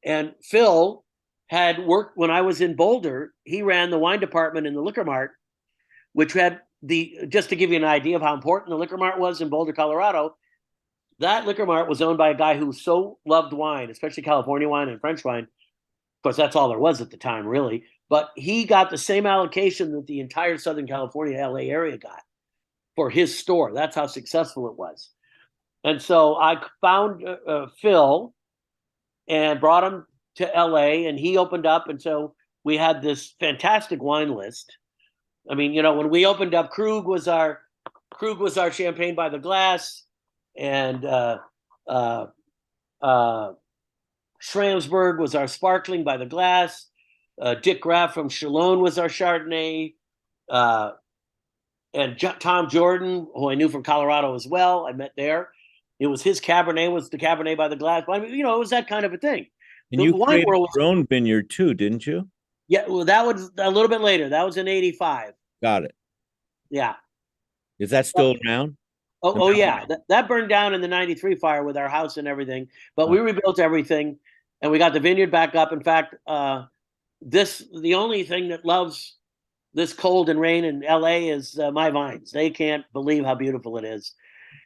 And Phil had worked when I was in Boulder. He ran the wine department in the Liquor Mart, which had just to give you an idea of how important the Liquor Mart was in Boulder, Colorado. That Liquor Mart was owned by a guy who so loved wine, especially California wine and French wine. Of course, that's all there was at the time, really. But he got the same allocation that the entire Southern California, LA area got for his store. That's how successful it was. And so I found Phil and brought him to LA, and he opened up, and so we had this fantastic wine list. I mean, when we opened up, Krug was our champagne by the glass, and Schramsberg was our sparkling by the glass. Dick Graff from Chalon was our Chardonnay. And Tom Jordan, who I knew from Colorado as well, I met there. It was his Cabernet, was the Cabernet by the glass. I mean, it was that kind of a thing. And you created your own vineyard too, didn't you? Yeah, well, that was a little bit later. That was in '85. Got it. Yeah. Is that still around? Oh yeah. That burned down in the '93 fire with our house and everything. But we rebuilt everything, and we got the vineyard back up. In fact, the only thing that loves this cold and rain in LA is my vines. They can't believe how beautiful it is,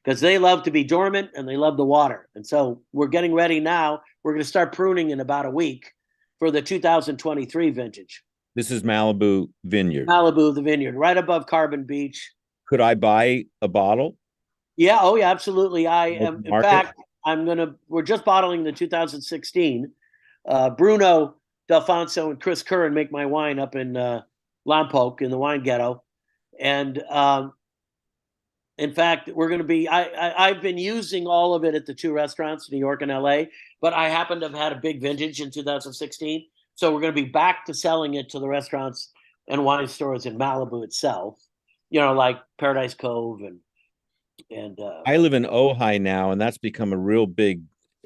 because they love to be dormant and they love the water. And so we're getting ready now. We're going to start pruning in about a week for the 2023 vintage. This is Malibu Vineyard. Malibu, the vineyard, right above Carbon Beach. Could I buy a bottle? Yeah. Oh, yeah, absolutely. I am. In fact, we're just bottling the 2016. Bruno Delfonso and Chris Curran make my wine up in Lompoc in the wine ghetto. And in fact, we're going to be, I've been using all of it at the two restaurants, New York and LA, but I happen to have had a big vintage in 2016. So we're going to be back to selling it to the restaurants and wine stores in Malibu itself, like Paradise Cove and I live in Ojai now, and that's become a real big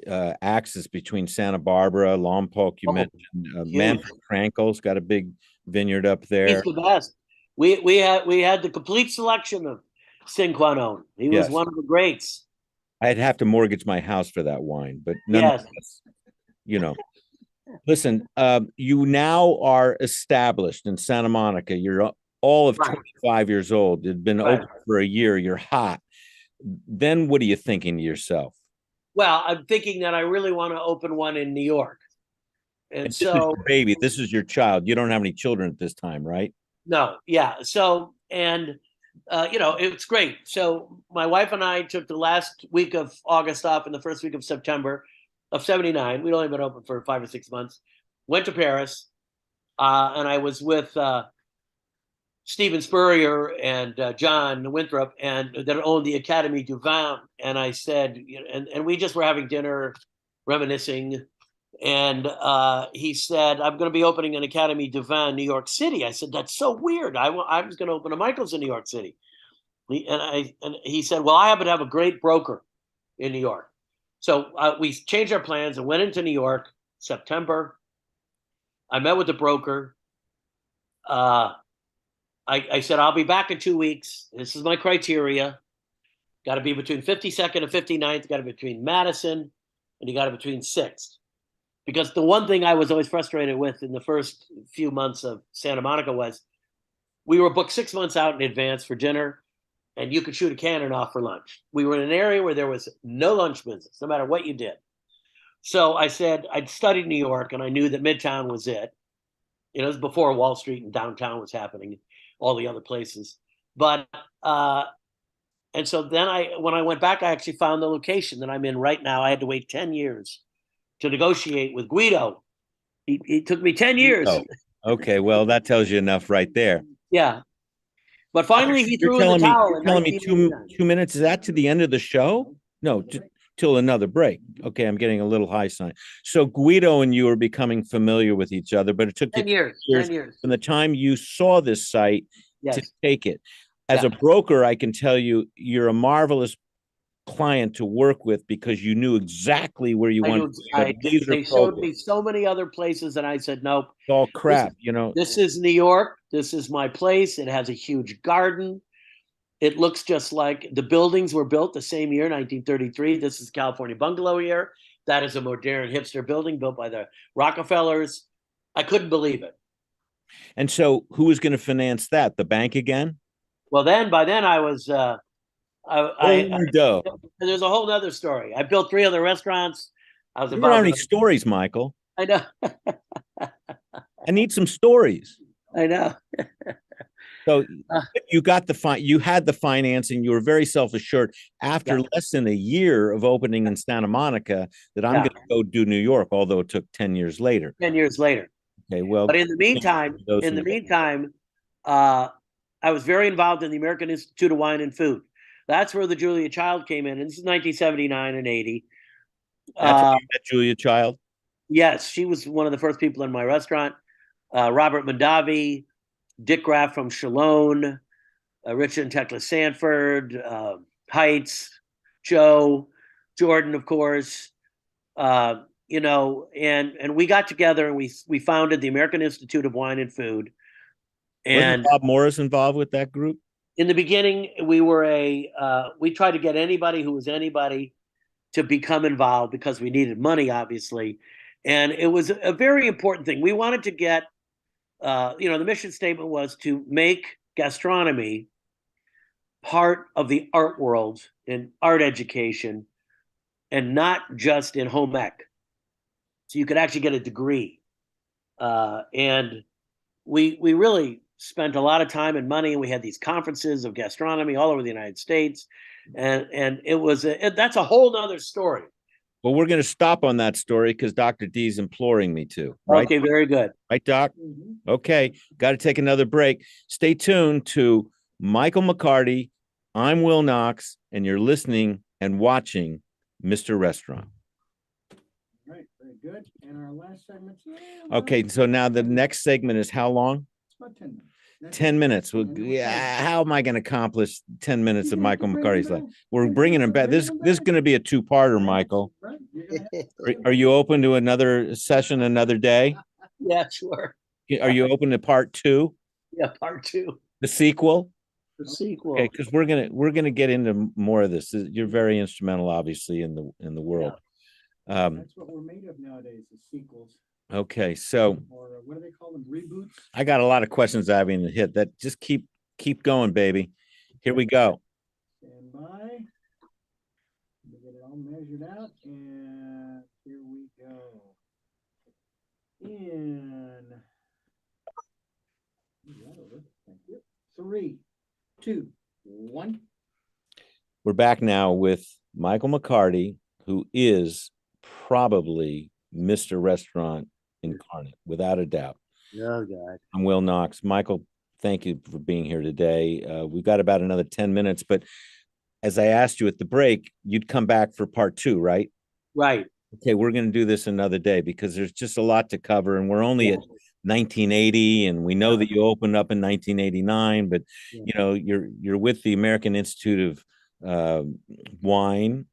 axis between Santa Barbara, Lompoc. You mentioned Manfred Krankel's got a big vineyard up there. He's the best. We had the complete selection of Cinquanon. He was one of the greats. I'd have to mortgage my house for that wine, but nonetheless, Listen, you now are established in Santa Monica. You're all of 25 years old. You've been open for a year. You're hot. Then what are you thinking to yourself? Well, I'm thinking that I really want to open one in New York. And so, this is your baby, this is your child. You don't have any children at this time, right? No. Yeah. So, and, it's great. So my wife and I took the last week of August off and the first week of September of '79. We'd only been open for 5 or 6 months. Went to Paris, and I was with Stephen Spurrier and John Winthrop, and that owned the Académie du Vin. And I said, and we just were having dinner, reminiscing. And he said, I'm going to be opening an Académie du Vin in New York City. I said, that's so weird. I was going to open a Michael's in New York City. And he said, well, I happen to have a great broker in New York. So we changed our plans and went into New York, September. I met with the broker. I said, I'll be back in 2 weeks. This is my criteria. Got to be between 52nd and 59th. Got to be between Madison, and you got to be between 6th. Because the one thing I was always frustrated with in the first few months of Santa Monica was we were booked 6 months out in advance for dinner, and you could shoot a cannon off for lunch. We were in an area where there was no lunch business, no matter what you did. So I said, I'd studied New York, and I knew that Midtown was it. It was before Wall Street and downtown was happening, all the other places. But, and so then when I went back, I actually found the location that I'm in right now. I had to wait 10 years to negotiate with Guido. It took me 10 years. Oh, okay, well, that tells you enough right there. Yeah. But finally, he threw in the towel. You're telling me 2 minutes, is that to the end of the show? No, till another break. Okay, I'm getting a little high sign. So Guido and you are becoming familiar with each other, but it took 10 you years. 10 years. From the time you saw this site to take it. As a broker, I can tell you, you're a marvelous client to work with because you knew exactly where you wanted to go. They showed me so many other places, and I said, nope. It's all crap, This is New York. This is my place. It has a huge garden. It looks just like the buildings were built the same year, 1933. This is California bungalow year. That is a modern hipster building built by the Rockefellers. I couldn't believe it. And so who was going to finance that? The bank again? Well, by then I was, there's a whole nother story. I built 3 other restaurants. I was You don't have any stories, Michael. I know. I need some stories. I know. So Uh, you got you had the financing. You were very self-assured after Yeah. less than a year of opening in Santa Monica that I'm Yeah. going to go do New York, although it took 10 years later. 10 years later. Okay, well, But in the meantime, uh, I was very involved in the American Institute of Wine and Food. That's where the Julia Child came in. And this is 1979 and 80. that's how you met Julia Child. Yes, she was one of the first people in my restaurant. Robert Mondavi, Dick Graff from Chalone, Richard and Tekla Sanford, Heights, Joe, Jordan, of course. And we got together and we founded the American Institute of Wine and Food. Wasn't And Bob Morris involved with that group? in the beginning, we tried to get anybody who was anybody to become involved because we needed money, obviously. And it was a very important thing. We wanted to get, the mission statement was to make gastronomy part of the art world and art education and not just in home ec. So you could actually get a degree. And we really spent a lot of time and money, and we had these conferences of gastronomy all over the United States. And it was that's a whole nother story. Well, we're going to stop on that story because Dr. D's imploring me to. Right? Okay, very good. Right, Doc? Mm-hmm. Okay, got to take another break. Stay tuned to Michael McCarty. I'm Will Knox, and you're listening and watching Mr. Restaurant. All right, very good. And our last segment. Okay, so now the next segment is how long? It's about 10 minutes. 10 minutes. Well, yeah, how am I going to accomplish 10 minutes of Michael McCarty's life? We're bringing him back. This is going to be a two-parter, Michael. Are you open to another session another day? Yeah, sure. Are you open to part 2? Yeah, part 2. The sequel? The sequel. Okay, because we're gonna get into more of this. You're very instrumental, obviously, in the world. That's what we're made of nowadays, the sequels. Okay, so Or what do they call them? Reboots? I got a lot of questions I haven't even hit. That just keep going, baby. Here we go. Stand by. Let me get it all measured out, and here we go. Thank you. 3, 2, 1. We're back now with Michael McCarty, who is probably Mr. Restaurant incarnate, without a doubt. Oh, God. I'm Will Knox. Michael, thank you for being here today. We've got about another 10 minutes, but as I asked you at the break, you'd come back for part 2, right? Right. Okay, we're going to do this another day because there's just a lot to cover, and we're only at 1980, and we know that you opened up in 1989, but you're with the American Institute of Wine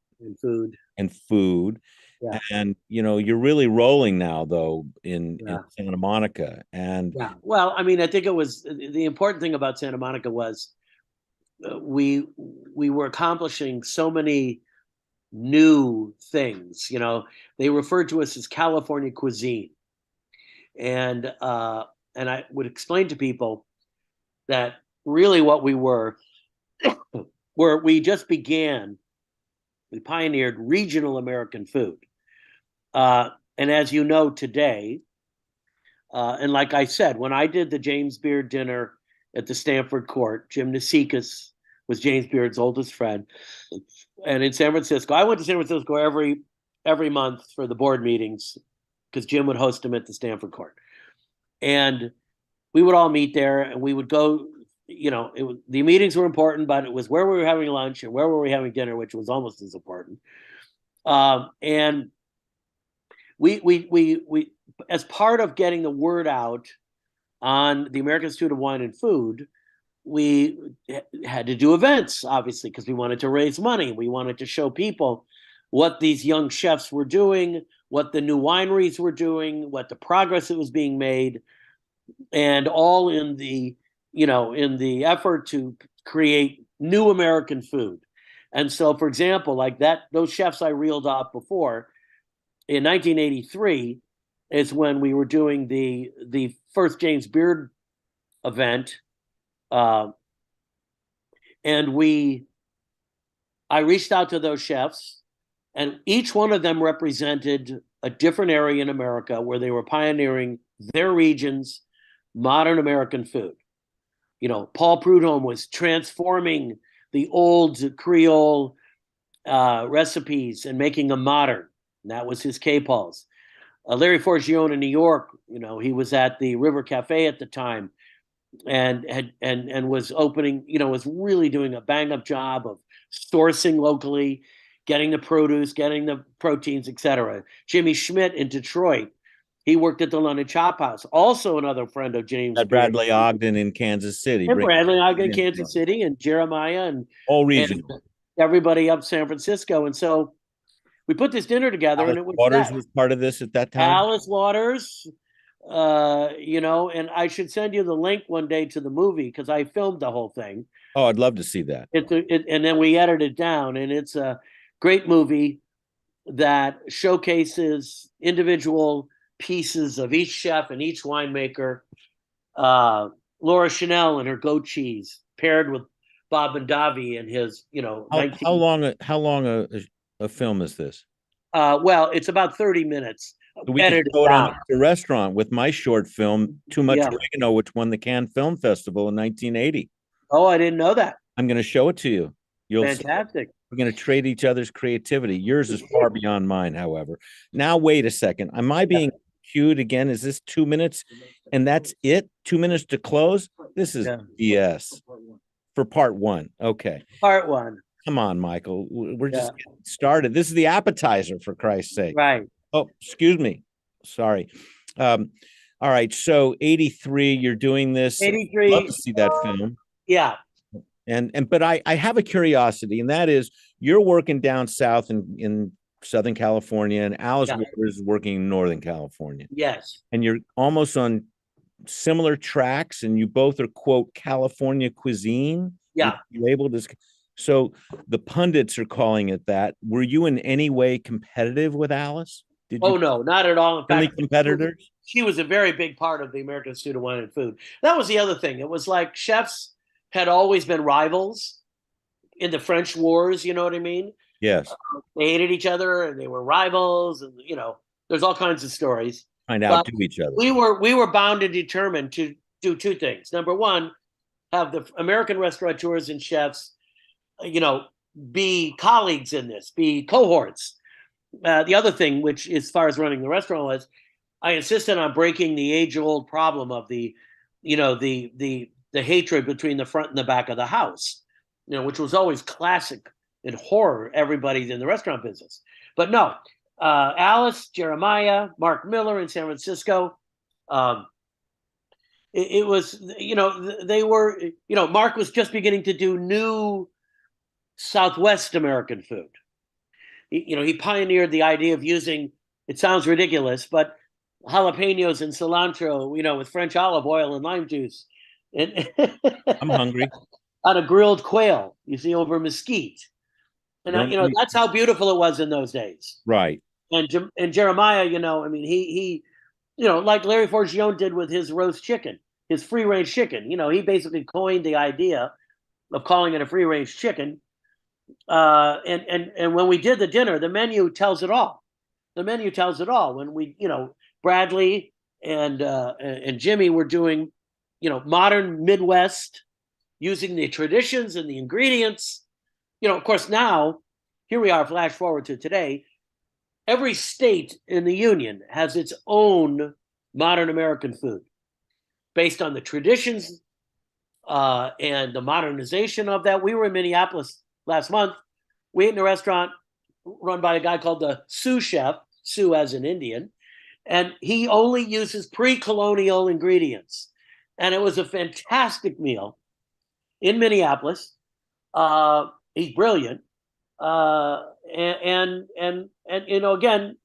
and Food. Yeah. And you're really rolling now, though, in Santa Monica. And well, I mean, I think it was the important thing about Santa Monica was we were accomplishing so many new things. They referred to us as California cuisine, and I would explain to people that really what we were we just began. We pioneered regional American food. And as you know today, and like I said, when I did the James Beard dinner at the Stanford Court, Jim Nasikas was James Beard's oldest friend. And in San Francisco, I went to San Francisco every month for the board meetings because Jim would host them at the Stanford Court. And we would all meet there and we would go, the meetings were important, but it was where we were having lunch and where were we having dinner, which was almost as important. And we as part of getting the word out on the American Institute of Wine and Food, we had to do events, obviously, because we wanted to raise money. We wanted to show people what these young chefs were doing, what the new wineries were doing, what the progress that was being made, and all in the effort to create new American food. And so, for example, like those chefs I reeled off before, in 1983 is when we were doing the first James Beard event, and I reached out to those chefs, and each one of them represented a different area in America where they were pioneering their region's modern American food. Paul Prudhomme was transforming the old Creole recipes and making them modern. And that was his K-Pauls. Larry Forgione in New York, he was at the River Cafe at the time, and was opening, was really doing a bang up job of sourcing locally, getting the produce, getting the proteins, etc. Jimmy Schmidt in Detroit, he worked at the London Chop House, also another friend of James. Bradley Ogden in Kansas City. And Bradley Ogden, Kansas City, and Jeremiah, and all region, everybody up San Francisco. And so we put this dinner together, Alice and it was Waters was part of this at that time. Alice Waters, and I should send you the link one day to the movie because I filmed the whole thing. Oh, I'd love to see that. And then we edited it down, and it's a great movie that showcases individual pieces of each chef and each winemaker. Laura Chanel and her goat cheese paired with Bob Mondavi and his, how long a film is this? Well, it's about 30 minutes. So we can go it on the restaurant with my short film, Too Much Oregano, which won the Cannes Film Festival in 1980. Oh, I didn't know that. I'm going to show it to you. Fantastic. We're going to trade each other's creativity. Yours is far beyond mine, however. Now, wait a second. Am I being cued again? Is this 2 minutes? And that's it? 2 minutes to close? This is BS. For part one. Okay. Part one. Come on, Michael. We're just getting started. This is the appetizer, for Christ's sake. Right. Oh, excuse me. Sorry. All right. So 83, you're doing this. 83. Love to see that film. Yeah. But I have a curiosity, and that is you're working down south in Southern California, and Alice Waters is working in Northern California. Yes. And you're almost on similar tracks, and you both are, quote, California cuisine. Yeah. Labeled as. So the pundits are calling it that. Were you in any way competitive with Alice? No, not at all. In fact, competitors? She was a very big part of the American Institute of Wine and Food. That was the other thing. It was like chefs had always been rivals in the French wars. You know what I mean? Yes. They hated each other and they were rivals, and there's all kinds of stories. Find out to each other. We were bound and determined to do two things. Number one, have the American restaurateurs and chefs, be colleagues in this, be cohorts. The other thing, which as far as running the restaurant was, I insisted on breaking the age-old problem of the hatred between the front and the back of the house, which was always classic in horror, everybody's in the restaurant business. But no, Alice, Jeremiah, Mark Miller in San Francisco, it was, they were, Mark was just beginning to do new Southwest American food. He pioneered the idea of using, it sounds ridiculous, but jalapenos and cilantro, with French olive oil and lime juice. And I'm hungry. On a grilled quail, you see, over mesquite. And, that's how beautiful it was in those days. Right. And Jeremiah, he like Larry Forgione did with his roast chicken, his free-range chicken. He basically coined the idea of calling it a free-range chicken. And when we did the dinner, the menu tells it all. The menu tells it all. When we, Bradley and Jimmy were doing, modern Midwest, using the traditions and the ingredients. Of course, now, here we are, flash forward to today. Every state in the Union has its own modern American food based on the traditions and the modernization of that. We were in Minneapolis last month. We ate in a restaurant run by a guy called the Sioux Chef, Sioux as in Indian, and he only uses pre-colonial ingredients. And it was a fantastic meal in Minneapolis. He's brilliant. And again,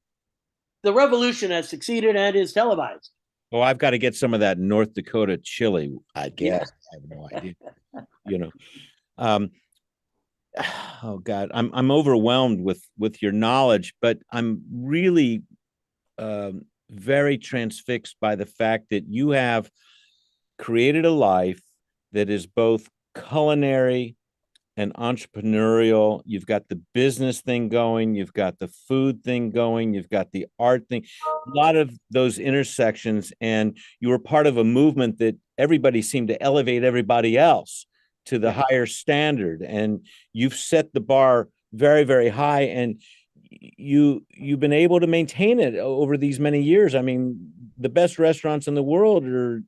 the revolution has succeeded and is televised. Oh, I've got to get some of that North Dakota chili, I guess. I have no idea. Oh God, I'm overwhelmed with your knowledge, but I'm really very transfixed by the fact that you have created a life that is both culinary and entrepreneurial. You've got the business thing going, you've got the food thing going, you've got the art thing, a lot of those intersections. And you were part of a movement that everybody seemed to elevate everybody else to the higher standard. And you've set the bar very, very high. And you've been able to maintain it over these many years. I mean, the best restaurants in the world are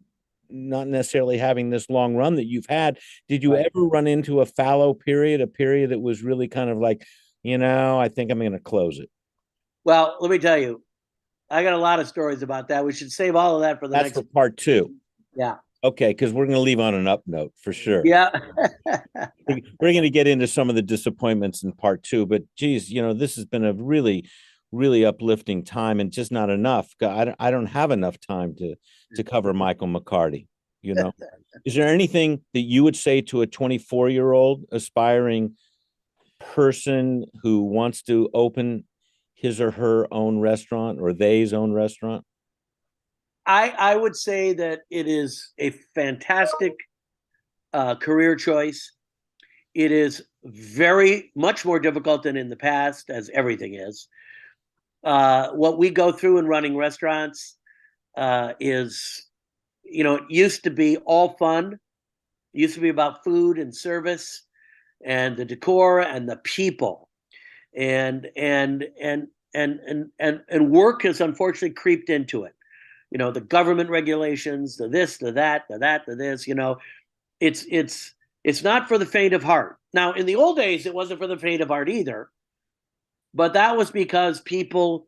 not necessarily having this long run that you've had. Did you Right. ever run into a fallow period, a period that was really kind of like, I think I'm going to close it? Well, let me tell you, I got a lot of stories about that. We should save all of that for the That's next. for part two. Yeah. Okay, because we're going to leave on an up note for sure. Yeah. We're going to get into some of the disappointments in part two, but geez, this has been a really, really uplifting time, and just not enough. I don't have enough time to cover Michael McCarty. Is there anything that you would say to a 24-year-old aspiring person who wants to open his or her own restaurant, or they's own restaurant? I would say that it is a fantastic career choice. It is very much more difficult than in the past, as everything is. What we go through in running restaurants is, it used to be all fun. It used to be about food and service and the decor and the people, and work has unfortunately creeped into it. The government regulations, the this, the that, the that, the this. It's not for the faint of heart. Now, in the old days, it wasn't for the faint of heart either, but that was because people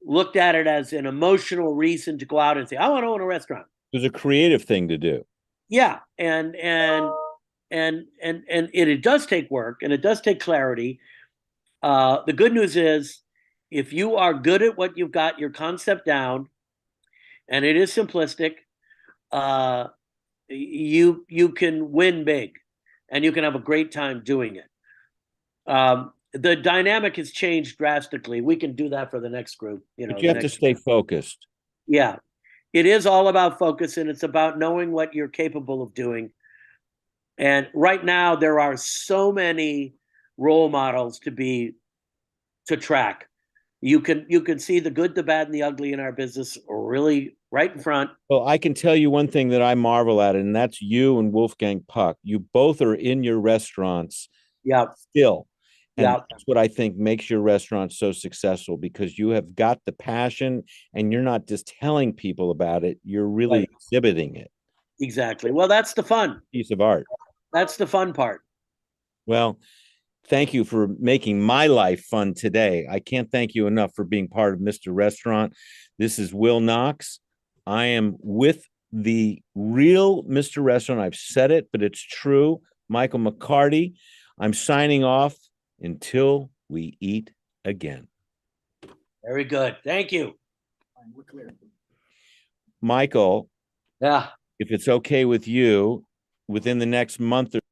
looked at it as an emotional reason to go out and say, "I want to own a restaurant." It was a creative thing to do. Yeah, and it does take work, and it does take clarity. The good news is, if you are good at what you've got your concept down, and it is simplistic, you can win big, and you can have a great time doing it. The dynamic has changed drastically. We can do that for the next group. But you have to stay focused. Yeah, it is all about focus, and it's about knowing what you're capable of doing. And right now, there are so many role models to track. You can see the good, the bad, and the ugly in our business really right in front. Well, I can tell you one thing that I marvel at, and that's you and Wolfgang Puck. You both are in your restaurants still. And that's what I think makes your restaurant so successful, because you have got the passion, and you're not just telling people about it. You're really exhibiting it. Exactly. Well, that's the fun. Piece of art. That's the fun part. Well, thank you for making my life fun today. I can't thank you enough for being part of Mr. Restaurant. This is Will Knox. I am with the real Mr. Restaurant. I've said it, but it's true. Michael McCarty. I'm signing off until we eat again. Very good. Thank you. We're clear. Michael. Yeah. If it's okay with you, within the next month or